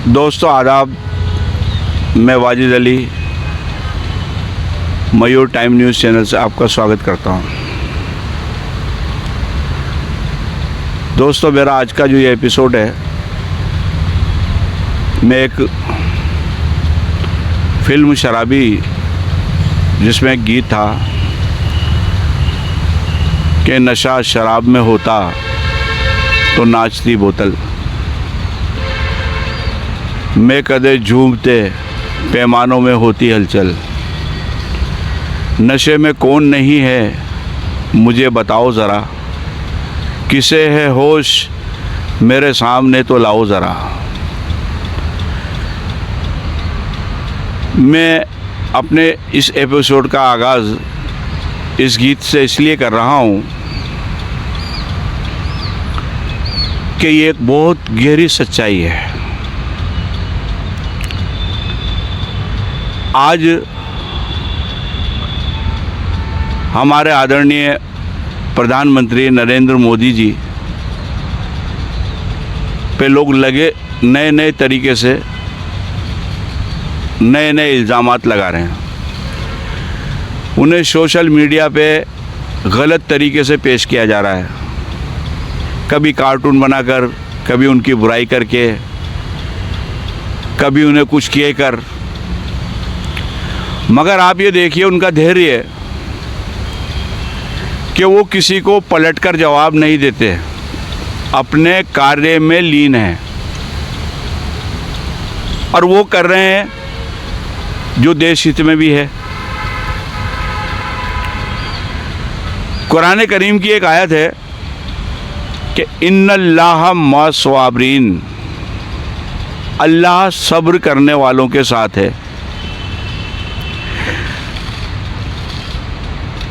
दोस्तों आदाब, मैं वाजिद अली मयूर टाइम न्यूज़ चैनल से आपका स्वागत करता हूं। दोस्तों मेरा आज का जो ये एपिसोड है, मैं एक फिल्म शराबी जिसमें एक गीत था कि नशा शराब में होता तो नाचती बोतल, मैं कदे झूमते पैमानों में होती हलचल, नशे में कौन नहीं है मुझे बताओ ज़रा, किसे है होश मेरे सामने तो लाओ ज़रा। मैं अपने इस एपिसोड का आगाज़ इस गीत से इसलिए कर रहा हूँ कि ये एक बहुत गहरी सच्चाई है। आज हमारे आदरणीय प्रधानमंत्री नरेंद्र मोदी जी पे लोग लगे नए नए तरीके से नए नए इल्ज़ामात लगा रहे हैं। उन्हें सोशल मीडिया पे गलत तरीके से पेश किया जा रहा है, कभी कार्टून बनाकर, कभी उनकी बुराई करके, कभी उन्हें कुछ किए कर। मगर आप ये देखिए उनका धैर्य कि वो किसी को पलटकर जवाब नहीं देते, अपने कार्य में लीन हैं और वो कर रहे हैं जो देश हित में भी है। कुरान करीम की एक आयत है कि इन्नल्लाह मा स्वाबरीन, अल्लाह सब्र करने वालों के साथ है।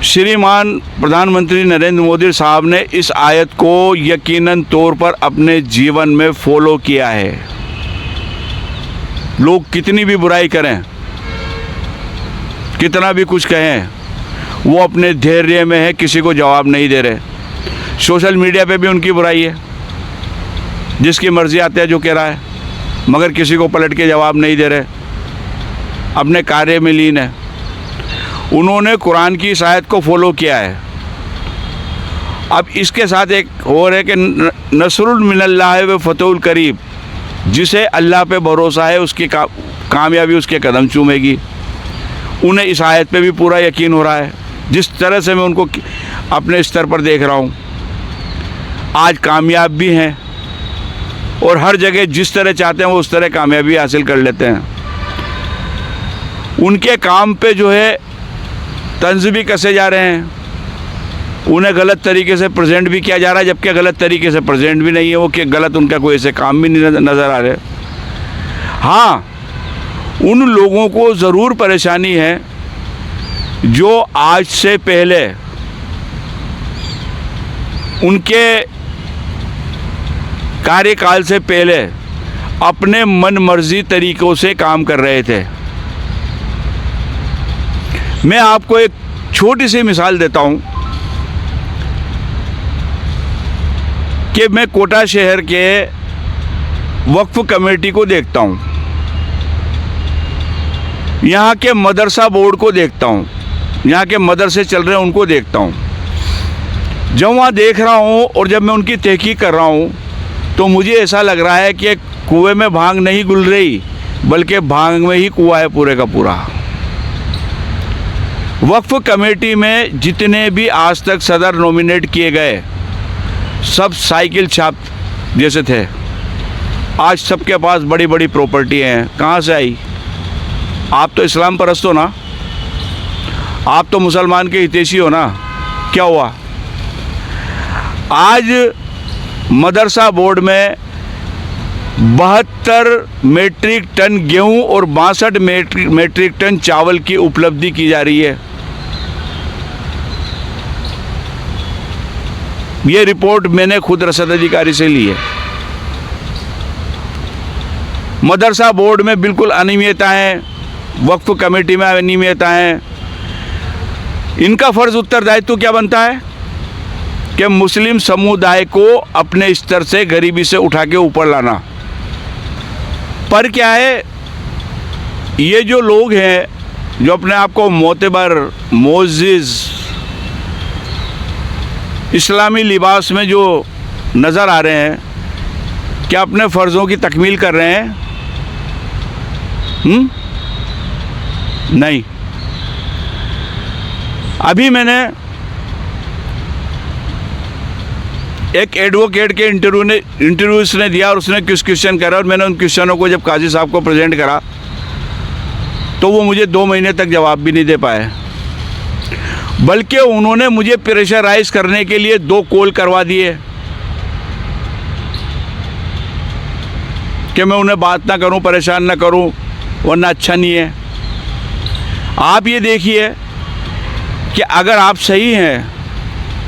श्रीमान प्रधानमंत्री नरेंद्र मोदी साहब ने इस आयत को यकीनन तौर पर अपने जीवन में फॉलो किया है। लोग कितनी भी बुराई करें, कितना भी कुछ कहें, वो अपने धैर्य में है, किसी को जवाब नहीं दे रहे। सोशल मीडिया पे भी उनकी बुराई है, जिसकी मर्जी आते हैं जो कह रहा है, मगर किसी को पलट के जवाब नहीं दे रहे, अपने कार्य में लीन है। उन्होंने कुरान की इस आयत को फॉलो किया है। अब इसके साथ एक और है कि नसरुल मिनल्लाह व फतहुल करीब, जिसे अल्लाह पे भरोसा है उसकी कामयाबी उसके कदम चूमेगी। उन्हें इस आयत पे भी पूरा यकीन हो रहा है। जिस तरह से मैं उनको अपने स्तर पर देख रहा हूँ, आज कामयाब भी हैं और हर जगह जिस तरह चाहते हैं वो उस तरह कामयाबी हासिल कर लेते हैं। उनके काम पे जो है तंज भी कसे जा रहे हैं, उन्हें गलत तरीके से प्रेजेंट भी किया जा रहा है, जबकि गलत तरीके से प्रेजेंट भी नहीं है वो, कि गलत उनका कोई ऐसे काम भी नहीं नज़र आ रहे। हाँ, उन लोगों को ज़रूर परेशानी है जो आज से पहले उनके कार्यकाल से पहले अपने मन मर्जी तरीक़ों से काम कर रहे थे। मैं आपको एक छोटी सी मिसाल देता हूं कि मैं कोटा शहर के वक्फ कमेटी को देखता हूं, यहाँ के मदरसा बोर्ड को देखता हूं, यहाँ के मदरसे चल रहे हैं उनको देखता हूं। जब वहाँ देख रहा हूँ और जब मैं उनकी तहकीक कर रहा हूँ तो मुझे ऐसा लग रहा है कि कुएं में भांग नहीं घुल रही, बल्कि भांग में ही कुआं है पूरे का पूरा। वक्फ कमेटी में जितने भी आज तक सदर नॉमिनेट किए गए, सब साइकिल छाप जैसे थे। आज सबके पास बड़ी बड़ी प्रॉपर्टी हैं। कहाँ से आई? आप तो इस्लाम परस्त हो ना, आप तो मुसलमान के हितैषी हो ना, क्या हुआ? आज मदरसा बोर्ड में 72 मेट्रिक टन गेहूं और 62 मेट्रिक टन चावल की उपलब्धि की जा रही है। ये रिपोर्ट मैंने खुद रसद अधिकारी से ली है। मदरसा बोर्ड में बिल्कुल अनियमितताएं, वक्फ कमेटी में अनियमितताएं। इनका फ़र्ज़ उत्तरदायित्व क्या बनता है कि मुस्लिम समुदाय को अपने स्तर से गरीबी से उठा के ऊपर लाना। पर क्या है, ये जो लोग हैं जो अपने आप को मोतबर, मोअज़्ज़िज़, इस्लामी लिबास में जो नज़र आ रहे हैं, क्या अपने फ़र्ज़ों की तकमील कर रहे हैं? नहीं। अभी मैंने एक एडवोकेट के इंटरव्यू उसने दिया और उसने कुछ क्वेश्चन करा और मैंने उन क्वेश्चनों को जब काजी साहब को प्रेजेंट करा तो वो मुझे 2 महीने तक जवाब भी नहीं दे पाए, बल्कि उन्होंने मुझे प्रेशराइज करने के लिए 2 कॉल करवा दिए कि मैं उन्हें बात ना करूं, परेशान ना करूं, वरना अच्छा नहीं है। आप ये देखिए कि अगर आप सही हैं,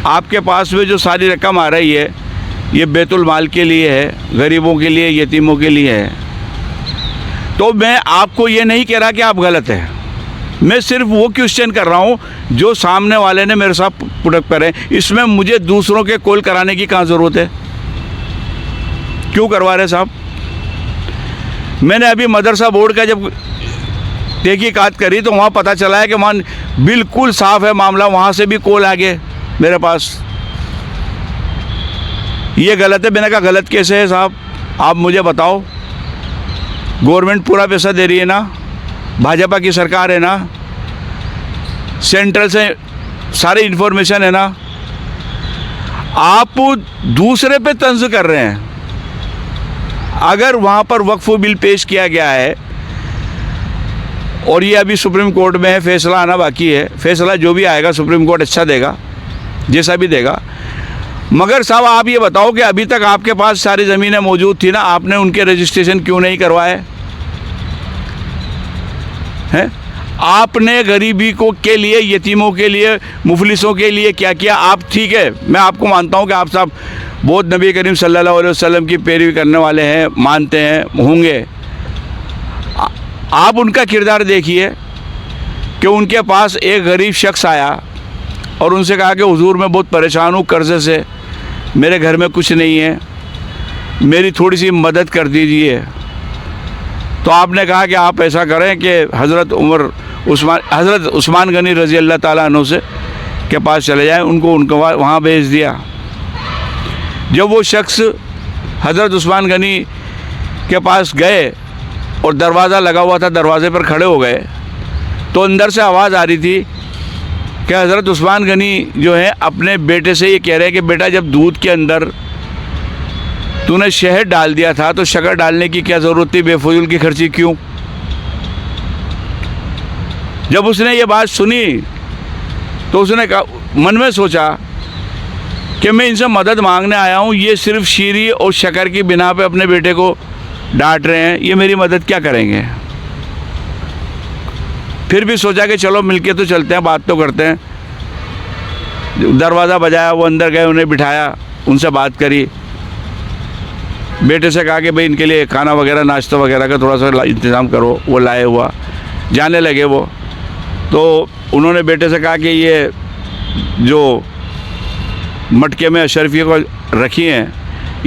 आपके पास में जो सारी रकम आ रही है ये बैतुल माल के लिए है, गरीबों के लिए, यतीमों के लिए है, तो मैं आपको ये नहीं कह रहा कि आप गलत हैं। मैं सिर्फ वो क्वेश्चन कर रहा हूँ जो सामने वाले ने मेरे साथ पुटअप करे। इसमें मुझे दूसरों के कॉल कराने की कहाँ ज़रूरत है? क्यों करवा रहे साहब? मैंने अभी मदरसा बोर्ड का जब तहकीकात करी तो वहाँ पता चला है कि वहाँ बिल्कुल साफ़ है मामला, वहाँ से भी कॉल आ गए मेरे पास। ये गलत है। मैंने कहा गलत कैसे है साहब, आप मुझे बताओ। गवर्नमेंट पूरा पैसा दे रही है ना, भाजपा की सरकार है ना, सेंट्रल से सारी इन्फॉर्मेशन है ना, आप दूसरे पे तंज कर रहे हैं। अगर वहाँ पर वक्फ बिल पेश किया गया है और ये अभी सुप्रीम कोर्ट में है, फैसला आना बाकी है, फैसला जो भी आएगा सुप्रीम कोर्ट अच्छा देगा, जैसा भी देगा। मगर साहब आप ये बताओ कि अभी तक आपके पास सारी ज़मीनें मौजूद थी ना, आपने उनके रजिस्ट्रेशन क्यों नहीं करवाए हैं? आपने गरीबी को के लिए, यतीमों के लिए, मुफलिसों के लिए क्या किया? आप ठीक है, मैं आपको मानता हूँ कि आप साहब बहुत नबी करीम सल्लल्लाहु अलैहि वसल्लम की पैरवी करने वाले हैं, मानते हैं, होंगे। आप उनका किरदार देखिए कि उनके पास एक गरीब शख्स आया और उनसे कहा कि हुजूर मैं बहुत परेशान हूँ कर्ज़े से, मेरे घर में कुछ नहीं है, मेरी थोड़ी सी मदद कर दीजिए। तो आपने कहा कि आप ऐसा करें कि हज़रत उस्मान गनी रज़ी अल्लाह ताला अन्हु से के पास चले जाएं, उनको वहाँ भेज दिया। जब वो शख्स हज़रत उस्मान गनी के पास गए और दरवाज़ा लगा हुआ था, दरवाज़े पर खड़े हो गए तो अंदर से आवाज़ आ रही थी कि हज़रत उस्मान गनी जो है अपने बेटे से ये कह रहे हैं कि बेटा जब दूध के अंदर तूने शहद डाल दिया था तो शक्कर डालने की क्या ज़रूरत थी, बेफजूल की खर्ची क्यों? जब उसने ये बात सुनी तो उसने कहा, मन में सोचा कि मैं इनसे मदद मांगने आया हूँ, ये सिर्फ शीरी और शक्कर की बिना पे अपने बेटे को डांट रहे हैं, ये मेरी मदद क्या करेंगे? फिर भी सोचा कि चलो मिलके तो चलते हैं, बात तो करते हैं। दरवाज़ा बजाया, वो अंदर गए, उन्हें बिठाया, उनसे बात करी, बेटे से कहा कि भाई इनके लिए खाना वगैरह, नाश्ता वगैरह का थोड़ा सा इंतज़ाम करो। वो लाए हुआ, जाने लगे वो। तो उन्होंने बेटे से कहा कि ये जो मटके में अशरफिया को रखी हैं,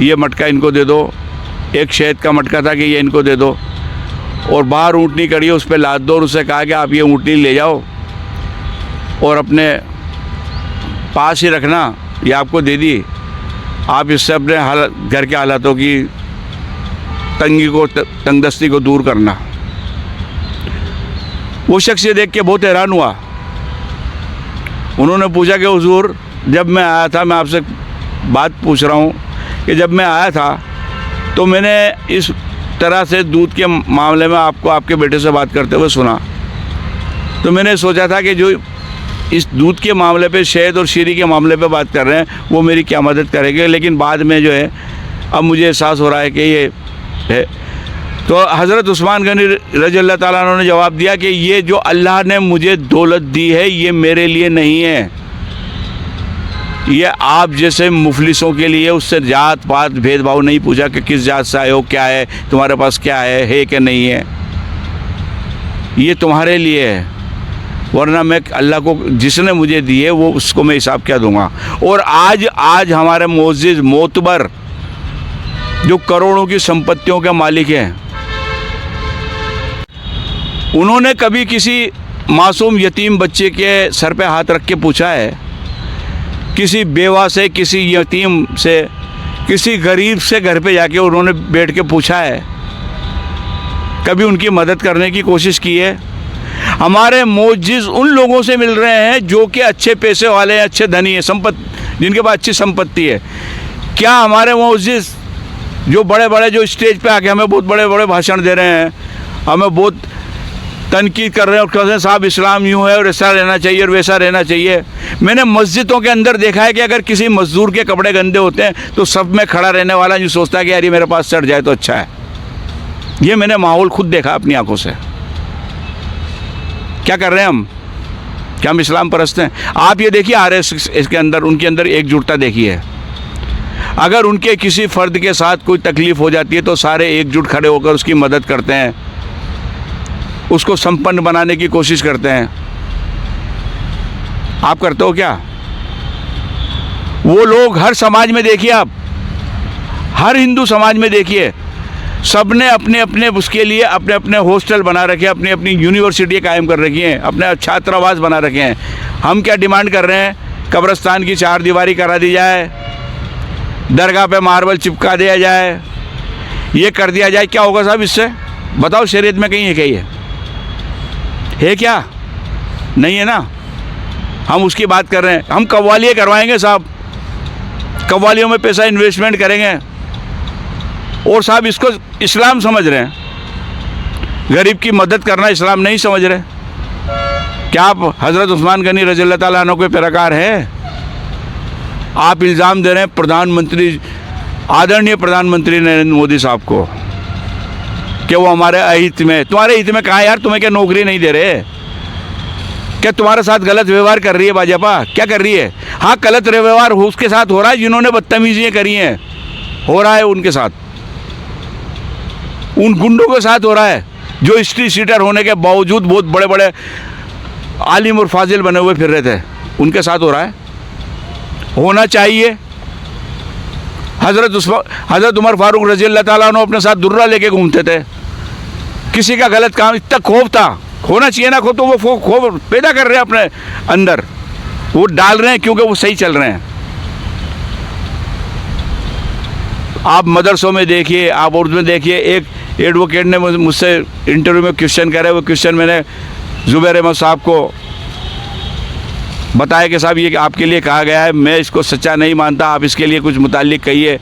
ये मटका इनको दे दो। एक शहद का मटका था कि ये इनको दे दो, और बाहर ऊँटनी कड़ी है उस पर लाद दो। और उससे कहा कि आप ये ऊँटनी ले जाओ और अपने पास ही रखना, ये आपको दे दी, आप इससे अपने घर के हालातों की तंगदस्ती को दूर करना। वो शख्स ये देख के बहुत हैरान हुआ। उन्होंने पूछा कि हुजूर जब मैं आया था, मैं आपसे बात पूछ रहा हूँ कि जब मैं आया था तो मैंने इस तरह से दूध के मामले में आपको आपके बेटे से बात करते हुए सुना, तो मैंने सोचा था कि जो इस दूध के मामले पे, शहद और शीरी के मामले पे बात कर रहे हैं, वो मेरी क्या मदद करेंगे। लेकिन बाद में जो है अब मुझे एहसास हो रहा है कि ये है। तो हज़रत उस्मान गनी रज़ी अल्लाह ताला अन्हु ने जवाब दिया कि ये जो अल्लाह ने मुझे दौलत दी है ये मेरे लिए नहीं है, ये आप जैसे मुफलिसों के लिए। उससे जात पात भेदभाव नहीं पूछा कि किस जात से आए हो, क्या है तुम्हारे पास, क्या है कि नहीं है, ये तुम्हारे लिए है। वरना मैं अल्लाह को जिसने मुझे दी है वो उसको मैं हिसाब क्या दूंगा। और आज हमारे मोअज़्ज़िज़ मोतबर जो करोड़ों की संपत्तियों के मालिक हैं, उन्होंने कभी किसी मासूम यतीम बच्चे के सर पे हाथ रख के पूछा है? किसी बेवा से, किसी यतीम से, किसी गरीब से घर पे जाके उन्होंने बैठ के पूछा है? कभी उनकी मदद करने की कोशिश की है? हमारे मोअज़्ज़िज़ उन लोगों से मिल रहे हैं जो कि अच्छे पैसे वाले हैं, अच्छे धनी हैं, जिनके पास अच्छी संपत्ति है। क्या हमारे मोअज़्ज़िज़ जो बड़े बड़े जो स्टेज पे आके हमें बहुत बड़े बड़े भाषण दे रहे हैं, हमें बहुत तनकीद कर रहे हैं और कहते हैं साहब इस्लाम यूँ है और ऐसा रहना चाहिए और वैसा रहना चाहिए। मैंने मस्जिदों के अंदर देखा है कि अगर किसी मज़दूर के कपड़े गंदे होते हैं तो सब में खड़ा रहने वाला जो सोचता है कि यार ये मेरे पास चढ़ जाए तो अच्छा है। ये मैंने माहौल खुद देखा अपनी आंखों से। क्या कर रहे हैं हम? क्या हम इस्लाम परस्त हैं? आप ये देखिए RSS के अंदर, उनके अंदर एकजुटता देखिए। अगर उनके किसी फ़र्द के साथ कोई तकलीफ़ हो जाती है तो सारे एकजुट खड़े होकर उसकी मदद करते हैं, उसको संपन्न बनाने की कोशिश करते हैं। आप करते हो क्या? वो लोग हर समाज में देखिए, आप हर हिंदू समाज में देखिए, सब ने अपने अपने उसके लिए अपने अपने हॉस्टल बना रखे हैं, अपनी अपनी यूनिवर्सिटी कायम कर रखी हैं, अपने छात्रावास बना रखे हैं। हम क्या डिमांड कर रहे हैं? कब्रिस्तान की 4 दीवारी करा दी जाए, दरगाह पे मार्बल चिपका दिया जाए, ये कर दिया जाए। क्या होगा साहब इससे? बताओ, शरीयत में कहीं है क्या? ये है क्या? नहीं है ना। हम उसकी बात कर रहे हैं। हम कव्वालियाँ करवाएंगे साहब, कव्वालियों में पैसा इन्वेस्टमेंट करेंगे और साहब इसको इस्लाम समझ रहे हैं। गरीब की मदद करना इस्लाम नहीं समझ रहे। क्या आप हज़रत उस्मान गनी रज़ियल्लाहु ताला अन्हु के पैरोकार हैं? आप इल्ज़ाम दे रहे हैं प्रधानमंत्री, आदरणीय प्रधानमंत्री नरेंद्र मोदी साहब को कि वो हमारे अहित में। तुम्हारे हित में कहाँ यार? तुम्हें क्या नौकरी नहीं दे रहे? क्या तुम्हारे साथ गलत व्यवहार कर रही है भाजपा? क्या कर रही है? हाँ, गलत व्यवहार उसके साथ हो रहा है जिन्होंने बदतमीजियाँ करी हैं, हो रहा है उनके साथ, उन गुंडों के साथ हो रहा है जो स्ट्रीट शीटर होने के बावजूद बहुत बड़े बड़े आलिम और फाजिल बने हुए फिर रहे थे, उनके साथ हो रहा है। होना चाहिए। हज़रत उमर फारूक रज़ियल्लाहु ताला अन्हु अपने साथ दुर्रा लेके घूमते थे। किसी का गलत काम, इतना खौफ था, होना चाहिए ना खौफ, तो वो खौफ पैदा कर रहे हैं अपने अंदर, वो डाल रहे हैं क्योंकि वो सही चल रहे हैं। आप मदरसों में देखिए, आप उर्दू में देखिए। एक एडवोकेट ने मुझसे इंटरव्यू में क्वेश्चन करे, वो क्वेश्चन मैंने ज़ुबैर अहमद साहब को बताया कि साहब ये आपके लिए कहा गया है, मैं इसको सच्चा नहीं मानता, आप इसके लिए कुछ मुताल्लिक कहिए।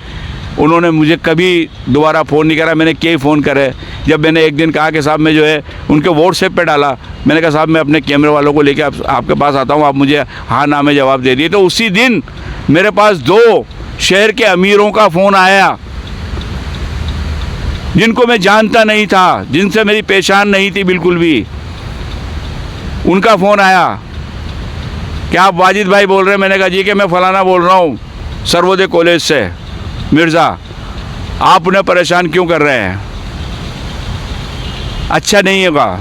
उन्होंने मुझे कभी दोबारा फ़ोन नहीं करा, मैंने कई फ़ोन करे। जब मैंने एक दिन कहा कि साहब मैं जो है उनके व्हाट्सएप पे डाला, मैंने कहा साहब मैं अपने कैमरे वालों को लेके आपके पास आता हूँ, आप मुझे हाँ ना में जवाब दे दिए। तो उसी दिन मेरे पास 2 शहर के अमीरों का फ़ोन आया जिनको मैं जानता नहीं था, जिनसे मेरी पहचान नहीं थी बिल्कुल भी। उनका फ़ोन आया, क्या आप वाजिद भाई बोल रहे हैं? मैंने कहा जी कि मैं फ़लाना बोल रहा हूँ सर्वोदय कॉलेज से, मिर्ज़ा। आप उन्हें परेशान क्यों कर रहे हैं? अच्छा नहीं होगा।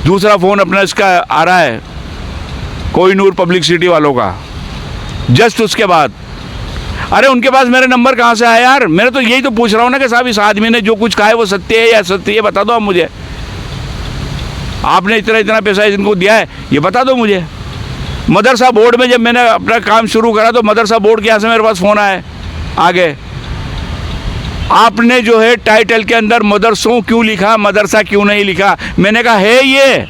दूसरा फ़ोन अपना इसका आ रहा है कोहिनूर पब्लिक सिटी वालों का। जस्ट उसके बाद, अरे उनके पास मेरे नंबर कहाँ से आया यार? मैंने तो यही तो पूछ रहा हूँ ना कि साहब इस आदमी ने जो कुछ कहा है वो सत्य है या असत्य है? बता दो आप मुझे। आपने इतना पैसा इनको दिया है, ये बता दो मुझे। मदरसा बोर्ड में जब मैंने अपना काम शुरू करा तो मदरसा बोर्ड के यहाँ से मेरे पास फ़ोन आए आगे, आपने जो है टाइटल के अंदर मदरसों क्यों लिखा, मदरसा क्यों नहीं लिखा? मैंने कहा है ये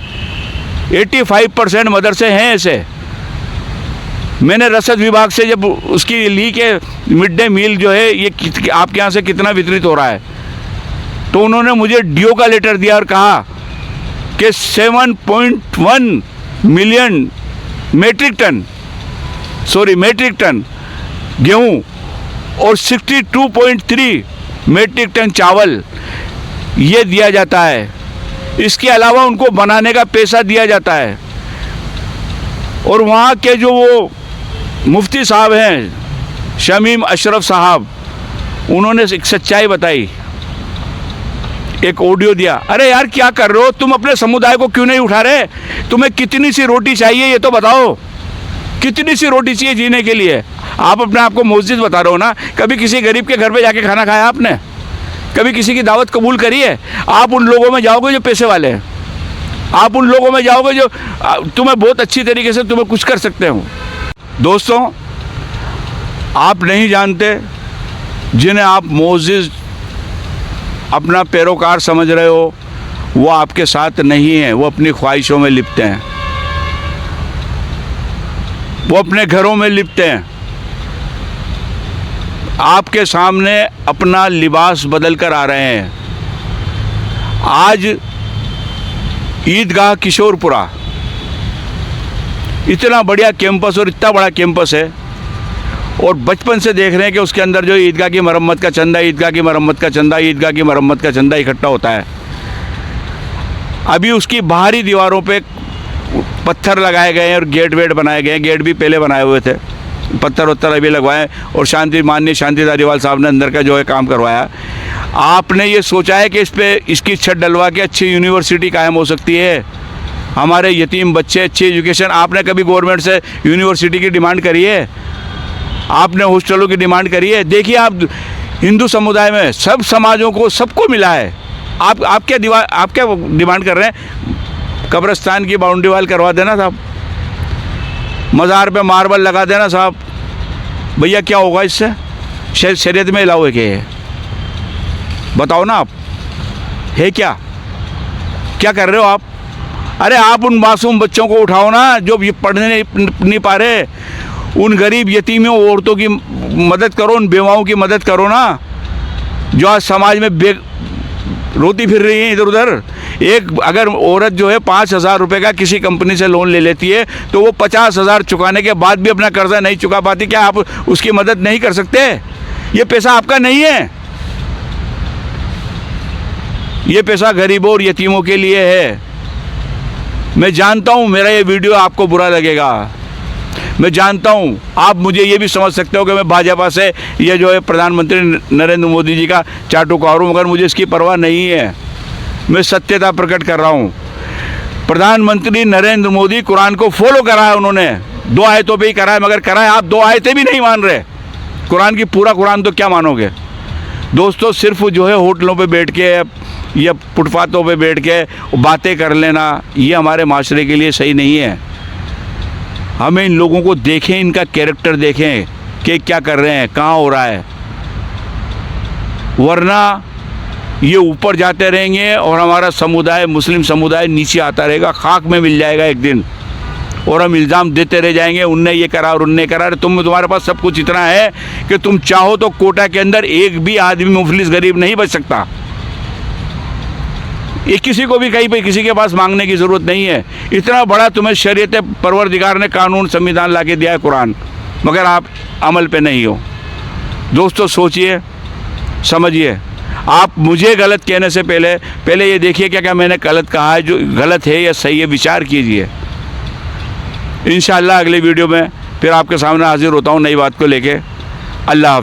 85% मदरसे हैं ऐसे। मैंने रसद विभाग से जब उसकी ली के मिड डे मील जो है ये आपके यहाँ से कितना वितरित हो रहा है, तो उन्होंने मुझे डीओ का लेटर दिया और कहा कि 7.1 मिलियन मेट्रिक टन गेहूँ और 62.3 मेट्रिक टन चावल ये दिया जाता है। इसके अलावा उनको बनाने का पैसा दिया जाता है। और वहाँ के जो वो मुफ्ती साहब हैं शमीम अशरफ साहब, उन्होंने एक सच्चाई बताई, एक ऑडियो दिया। अरे यार क्या कर रहे हो तुम? अपने समुदाय को क्यों नहीं उठा रहे? तुम्हें कितनी सी रोटी चाहिए ये तो बताओ, कितनी सी रोटी चाहिए जीने के लिए? आप अपने आप को मुअज़्ज़िज़ बता रहे हो ना। कभी किसी गरीब के घर पे जाके खाना खाया आपने? कभी किसी की दावत कबूल करी है? आप उन लोगों में जाओगे जो पैसे वाले हैं, आप उन लोगों में जाओगे जो तुम्हें बहुत अच्छी तरीके से तुम्हें कुछ कर सकते हो। दोस्तों, आप नहीं जानते जिन्हें आप मोजिज़ अपना पैरोकार समझ रहे हो, वो आपके साथ नहीं हैं, वो अपनी ख्वाहिशों में लिपटे हैं, वो अपने घरों में लिपटे हैं। आपके सामने अपना लिबास बदल कर आ रहे हैं। आज ईदगाह किशोरपुरा इतना बढ़िया कैंपस और इतना बड़ा कैंपस है, और बचपन से देख रहे हैं कि उसके अंदर जो ईदगाह की मरम्मत का चंदा, ईदगाह की मरम्मत का चंदा, ईदगाह की मरम्मत का चंदा इकट्ठा होता है। अभी उसकी बाहरी दीवारों पे पत्थर लगाए गए हैं और गेट वेट बनाए गए हैं। गेट भी पहले बनाए हुए थे, पत्थर वत्थर अभी लगवाए, और माननीय शांति धारीवाल साहब ने अंदर का जो है काम करवाया। आपने ये सोचा है कि इस पे इसकी छत डलवा के अच्छी यूनिवर्सिटी कायम हो सकती है, हमारे यतीम बच्चे अच्छी एजुकेशन। आपने कभी गवर्नमेंट से यूनिवर्सिटी की डिमांड करी है? आपने हॉस्टलों की डिमांड करी है? देखिए, आप हिंदू समुदाय में सब समाजों को सबको मिला है। आप क्या डिमांड कर रहे हैं? कब्रिस्तान की बाउंड्री वाल करवा देना साहब, मज़ार पे मार्बल लगा देना साहब। भैया क्या होगा इससे? शरीयत में अलाउ है क्या ये? बताओ ना, आप है क्या कर रहे हो आप? अरे आप उन मासूम बच्चों को उठाओ ना जो ये पढ़ने नहीं पा रहे, उन गरीब यतीमों औरतों की मदद करो, उन बेवाओं की मदद करो ना, जो आज समाज में रोती फिर रही हैं इधर उधर। एक अगर औरत जो है 5,000 रुपये का किसी कंपनी से लोन ले लेती है, तो वो 50,000 चुकाने के बाद भी अपना कर्जा नहीं चुका पाती। क्या आप उसकी मदद नहीं कर सकते? ये पैसा आपका नहीं है, ये पैसा गरीबों और यतीमों के लिए है। मैं जानता हूँ मेरा ये वीडियो आपको बुरा लगेगा, मैं जानता हूँ आप मुझे ये भी समझ सकते हो कि मैं भाजपा से ये जो है प्रधानमंत्री नरेंद्र मोदी जी का चाटुकार हूँ, मगर मुझे इसकी परवाह नहीं है। मैं सत्यता प्रकट कर रहा हूँ। प्रधानमंत्री नरेंद्र मोदी कुरान को फॉलो करा है, उन्होंने 2 आयतों पे ही करा है, मगर करा है, आप 2 आयतें भी नहीं मान रहे। कुरान की पूरा कुरान तो क्या मानोगे? दोस्तों, सिर्फ जो है होटलों पे बैठ के या फुटपाथों पे बैठ के बातें कर लेना, ये हमारे माशरे के लिए सही नहीं है। हमें इन लोगों को देखें, इनका कैरेक्टर देखें कि क्या कर रहे हैं, कहाँ हो रहा है, वरना ये ऊपर जाते रहेंगे और हमारा समुदाय, मुस्लिम समुदाय नीचे आता रहेगा, खाक में मिल जाएगा एक दिन, और हम इल्ज़ाम देते रह जाएंगे, उनने ये करा और उनने करा। तुम्हारे पास सब कुछ इतना है कि तुम चाहो तो कोटा के अंदर एक भी आदमी मुफलिस गरीब नहीं बच सकता। ये किसी को भी कहीं पे किसी के पास मांगने की ज़रूरत नहीं है। इतना बड़ा तुम्हें शरीयत परवरदिगार ने कानून संविधान ला के दिया है, कुरान, मगर आप अमल पे नहीं हो। दोस्तों, सोचिए, समझिए। आप मुझे गलत कहने से पहले ये देखिए क्या मैंने गलत कहा है, जो गलत है या सही है, विचार कीजिए। इंशाअल्लाह अगले वीडियो में फिर आपके सामने हाजिर होता हूँ नई बात को लेके। अल्लाह हाफ़िज़।